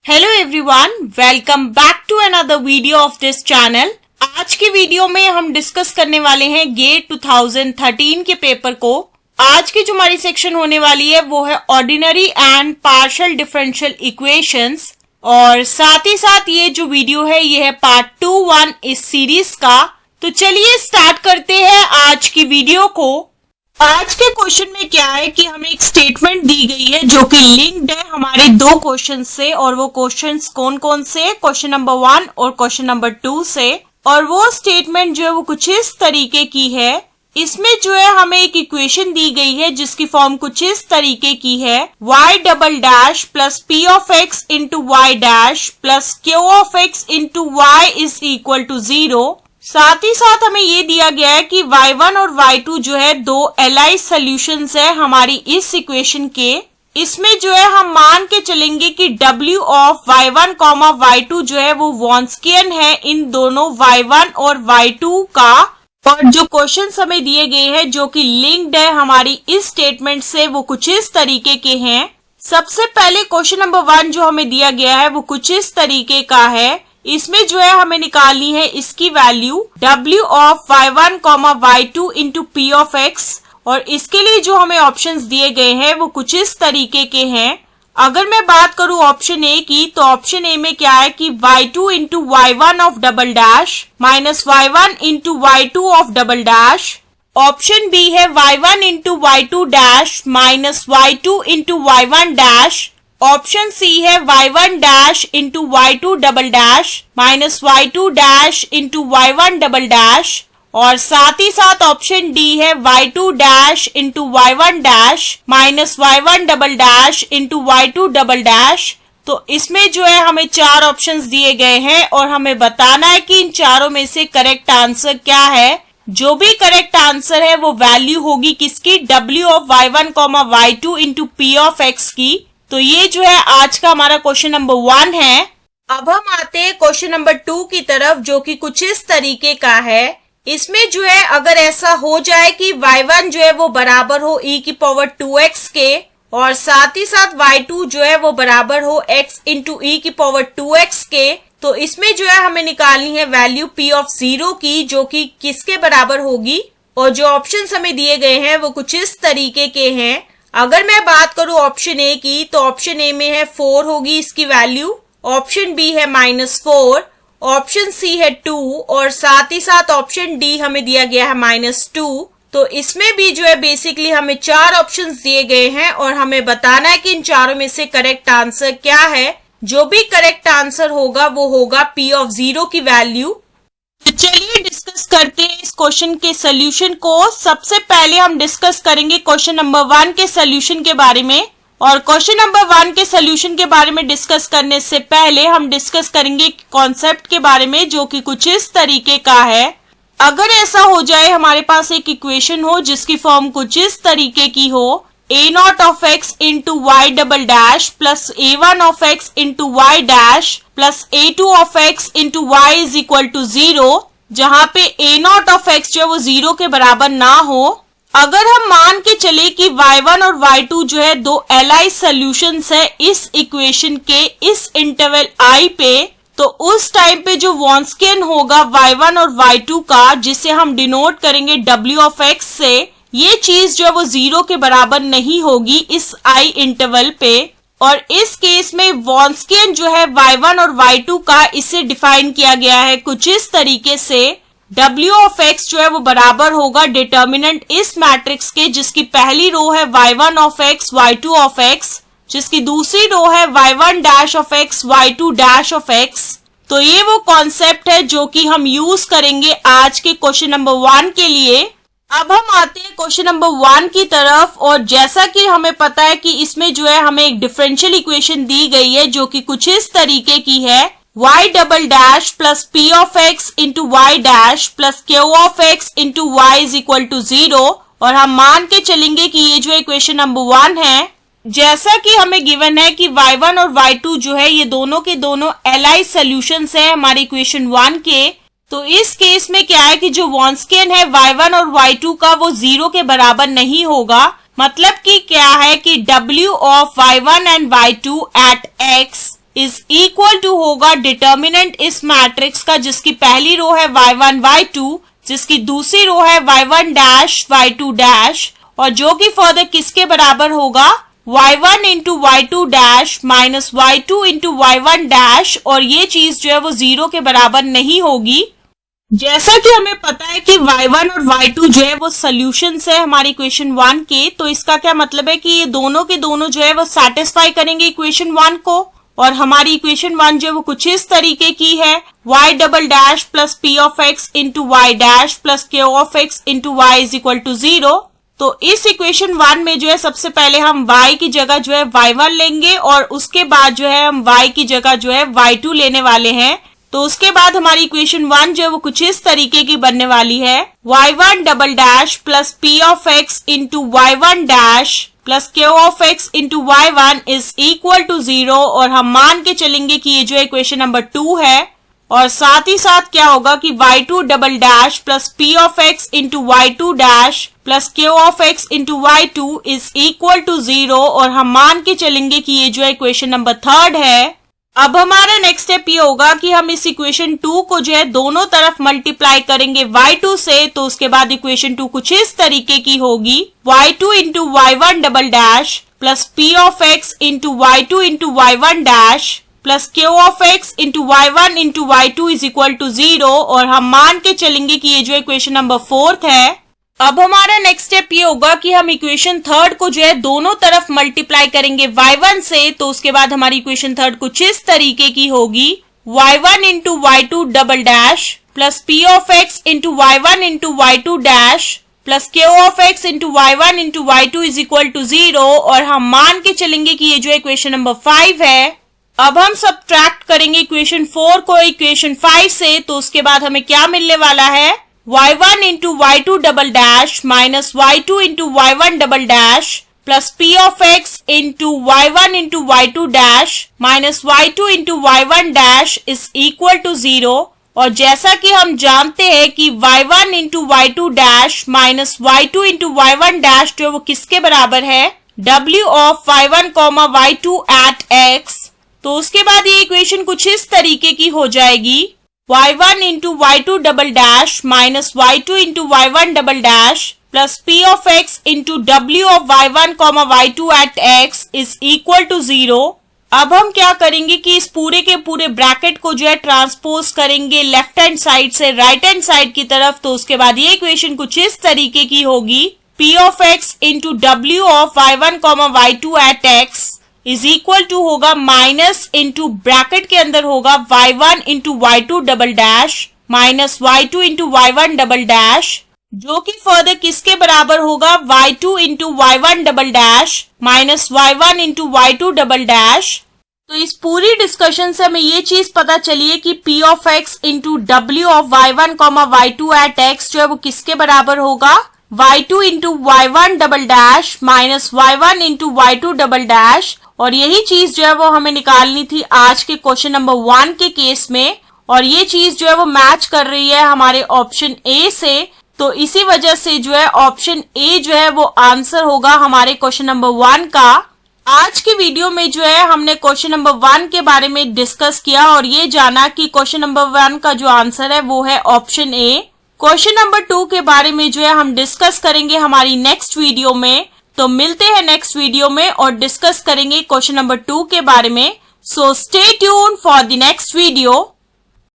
Hello everyone, welcome back to another video of this channel. आज की video में हम डिस्कस करने वाले हैं गेट 2013 के पेपर को। आज की जो हमारी सेक्शन होने वाली है वो है ordinary and partial differential equations, और साथ ही साथ ये जो वीडियो है ये है पार्ट 2-1 इस सीरीज का। तो चलिए स्टार्ट करते हैं आज की वीडियो को। आज के क्वेश्चन में क्या है कि हमें एक स्टेटमेंट दी गई है जो कि लिंक्ड है हमारे दो क्वेश्चन से, और वो क्वेश्चंस कौन कौन से, क्वेश्चन नंबर 1 और क्वेश्चन नंबर 2 से। और वो स्टेटमेंट जो है वो कुछ इस तरीके की है। इसमें जो है हमें एक इक्वेशन दी गई है जिसकी फॉर्म कुछ इस तरीके की है, y double dash plus p of x into y dash plus q of x into y is equal to 0। साथ ही साथ हमें ये दिया गया है कि y1 और y2 जो है दो एलाइज सॉल्यूशंस है हमारी इस इक्वेशन के। इसमें जो है हम मान के चलेंगे कि w ऑफ y1, y2 जो है वो वॉन्स्कियन है इन दोनों y1 और y2 का। और जो क्वेश्चंस हमें दिए गए हैं जो कि लिंक्ड है हमारी इस स्टेटमेंट से वो कुछ इस तरीके के हैं। सबसे पहले क्वेश्चन नंबर 1 जो हमें दिया गया है वो कुछ इस तरीके का है। इसमें जो है हमें निकालनी है इसकी value w of y1, y2 into p of x, और इसके लिए जो हमें ऑप्शंस दिए गए हैं वो कुछ इस तरीके के हैं। अगर मैं बात करूं ऑप्शन ए की, तो ऑप्शन ए में क्या है कि y2 into y1 of double dash minus y1 into y2 of double dash. Option B है y1 into y2 dash minus y2 into y1 dash. Option C है y1 dash into y2 double dash minus y2 dash into y1 double dash. और साथ ही साथ option D है y2 dash into y1 dash minus y1 double dash into y2 double dash. तो इसमें जो है हमें चार ऑप्शंस दिए गए हैं और हमें बताना है कि इन चारों में से करेक्ट आंसर क्या है। जो भी करेक्ट आंसर है वो वैल्यू होगी किसकी, w of y1, y2 into p of x की। तो ये जो है आज का हमारा क्वेश्चन नंबर 1 है। अब हम आते हैं क्वेश्चन नंबर 2 की तरफ जो कि कुछ इस तरीके का है। इसमें जो है अगर ऐसा हो जाए कि y1 जो है वो बराबर हो e की पावर 2x के, और साथ ही साथ y2 जो है वो बराबर हो x इंटू e की पावर 2x के, तो इसमें जो है हमें निकालनी है वैल्यू p ऑफ 0 की, जो कि किसके बराबर होगी। और जो ऑप्शंस हमें दिए गए हैं वो कुछ इस तरीके के हैं। अगर मैं बात करूं ऑप्शन ए की, तो ऑप्शन ए में है 4 होगी इसकी वैल्यू, ऑप्शन बी है -4, ऑप्शन सी है 2, और साथ ही साथ ऑप्शन डी हमें दिया गया है -2। तो इसमें भी जो है बेसिकली हमें चार ऑप्शंस दिए गए हैं और हमें बताना है कि इन चारों में से करेक्ट आंसर क्या है। जो भी करेक्ट आंसर होगा वो होगा p ऑफ 0 की वैल्यू। तो चलिए डिस्कस करते हैं इस क्वेश्चन के सोल्यूशन को। सबसे पहले हम डिस्कस करेंगे क्वेश्चन नंबर 1 के सोल्यूशन के बारे में, और क्वेश्चन नंबर 1 के सोल्यूशन के बारे में डिस्कस करने से पहले हम डिस्कस करेंगे कॉन्सेप्ट के बारे में जो कि कुछ इस तरीके का है। अगर ऐसा हो जाए हमारे पास एक इक्वेशन हो जिसकी फॉर्म कुछ इस तरीके की हो, a0 of x into y double dash plus a1 of x into y dash plus a2 of x into y is equal to 0, जहाँ पे a0 ऑफ x जो है वो 0 के बराबर ना हो। अगर हम मान के चले कि y1 और y2 जो है दो एलाइज सॉल्यूशंस है इस इक्वेशन के इस इंटरवल i पे, तो उस टाइम पे जो वॉन्स्कियन होगा y1 और y2 का, जिसे हम डिनोट करेंगे w ऑफ x से, ये चीज जो है वो 0 के बराबर नहीं होगी इस i इंटरवल पे। और इस केस में वॉन्स्कियन जो है y1 और y2 का, इसे डिफाइन किया गया है कुछ इस तरीके से, w ऑफ x जो है वो बराबर होगा डिटर्मिनेंट इस मैट्रिक्स के, जिसकी पहली रो है y1 of x, y2 of x, जिसकी दूसरी रो है y1 dash of x, y2 dash of x। तो ये वो कॉन्सेप्ट है जो कि हम यूज करेंगे आज के क्वेश्चन नंबर 1 के लिए। अब हम आते हैं क्वेश्चन नंबर 1 की तरफ, और जैसा कि हमें पता है कि इसमें जो है हमें एक डिफरेंशियल इक्वेशन दी गई है जो कि कुछ इस तरीके की है, y double dash plus p of x into y dash plus q of x into y is equal to 0, और हम मान के चलेंगे कि ये जो इक्वेशन नंबर 1 है। जैसा कि हमें गिवन है कि y1 और y2 जो है ये दोनों के दोनों एलाइज सॉल्यूशंस है हमारी इक्वेशन 1 के। तो इस केस में क्या है कि जो वॉन्स्कियन है y1 और y2 का वो 0 के बराबर नहीं होगा। मतलब कि क्या है कि w of y1 and y2 at x is equal to होगा डिटर्मिनेंट इस मैट्रिक्स का जिसकी पहली रो है y1 y2, जिसकी दूसरी रो है y1 डैश y2 डैश, और जो कि फर्दर किसके बराबर होगा y1 into y2 dash minus y2 into y1 dash, और ये चीज जो है वो 0 के बराबर नहीं होगी। जैसा कि हमें पता है कि y1 और y2 जो है वो सॉल्यूशंस है हमारी इक्वेशन 1 के, तो इसका क्या मतलब है कि ये दोनों के दोनों जो है वो सैटिस्फाई करेंगे इक्वेशन 1 को, और हमारी इक्वेशन 1 जो है वो कुछ इस तरीके की है y double dash plus p of x into y dash plus k of x into y is equal to 0। तो इस इक्वेशन 1 में जो है सबसे पहले हम y की जगह जो है y1 लेंगे और उसके बाद जो है हम y की जगह जो है y2 लेने वाले हैं। तो उसके बाद हमारी इक्वेशन 1 जो है वो कुछ इस तरीके की बनने वाली है y1 double dash plus p of x into y1 dash plus k of x into y1 is equal to 0, और हम मान के चलेंगे कि ये जो इक्वेशन नंबर 2 है। और साथ ही साथ क्या होगा कि y2 double dash plus p of x into y2 dash plus k of x into y2 is equal to 0, और हम मान के चलेंगे कि ये जो इक्वेशन नंबर 3 है। अब हमारा नेक्स्ट स्टेप ये होगा कि हम इस इक्वेशन 2 को जो है दोनों तरफ मल्टीप्लाई करेंगे y2 से, तो उसके बाद इक्वेशन 2 कुछ इस तरीके की होगी y2 into y1 double dash plus p of x into y2 into y1 dash plus k of x into y1 into y2 is equal to 0, और हम मान के चलेंगे कि ये जो इक्वेशन नंबर 4 है। अब हमारा नेक्स्ट स्टेप ये होगा कि हम इक्वेशन 3 को जो है दोनों तरफ मल्टीप्लाई करेंगे y1 से, तो उसके बाद हमारी इक्वेशन 3 कुछ इस तरीके की होगी y1 into y2 double dash plus p of x into y1 into y2 dash plus k of x into y1 into y2 is equal to 0, और हम मान के चलेंगे कि ये जो इक्वेशन नंबर 5 है। अब हम सब्ट्रैक्ट करेंगे इक्वेशन 4 को इक्वेशन 5 से, तो उसके बाद हमें क्या मिलने वाला है y1 into y2 double dash minus y2 into y1 double dash plus p of x into y1 into y2 dash minus y2 into y1 dash is equal to 0, और जैसा कि हम जानते हैं कि y1 into y2 dash minus y2 into y1 dash जो वो किसके बराबर है w of y1 comma y2 at x। तो उसके बाद ये इक्वेशन कुछ इस तरीके की हो जाएगी y1 into y2 double dash minus y2 into y1 double dash plus p of x into w of y1 comma y2 at x is equal to 0। अब हम क्या करेंगे कि इस पूरे के पूरे ब्रैकेट को जो है ट्रांसपोज करेंगे लेफ्ट हैंड साइड से राइट हैंड साइड की तरफ, तो उसके बाद ये इक्वेशन कुछ इस तरीके की होगी p of x into w of y1 comma y2 at x is equal to होगा माइनस इंटू ब्रैकेट के अंदर होगा y1 into y2 double dash minus y2 into y1 double dash, जो कि फर्दर किसके बराबर होगा y2 into y1 double dash minus y1 into y2 double dash. तो इस पूरी डिस्कशन से हमें ये चीज पता चली है कि p of x into w of y1 comma y2 at x जो है वो किसके बराबर होगा y2 into y1 double dash minus y1 into y2 double dash, और यही चीज जो है वो हमें निकालनी थी आज के क्वेश्चन नंबर 1 के केस में, और ये चीज जो है वो मैच कर रही है हमारे ऑप्शन ए से, तो इसी वजह से जो है ऑप्शन ए जो है वो आंसर होगा हमारे क्वेश्चन नंबर 1 का। आज की वीडियो में जो है हमने क्वेश्चन नंबर 1 के बारे में डिस्कस किया और ये जाना कि क्वेश्चन नंबर 1 का जो आंसर है वो है ऑप्शन ए। क्वेश्चन नंबर 2 के बारे में जो है हम डिस्कस करेंगे हमारी नेक्स्ट वीडियो में, तो मिलते हैं नेक्स्ट वीडियो में और डिस्कस करेंगे क्वेश्चन नंबर 2 के बारे में। So stay tune for the next video.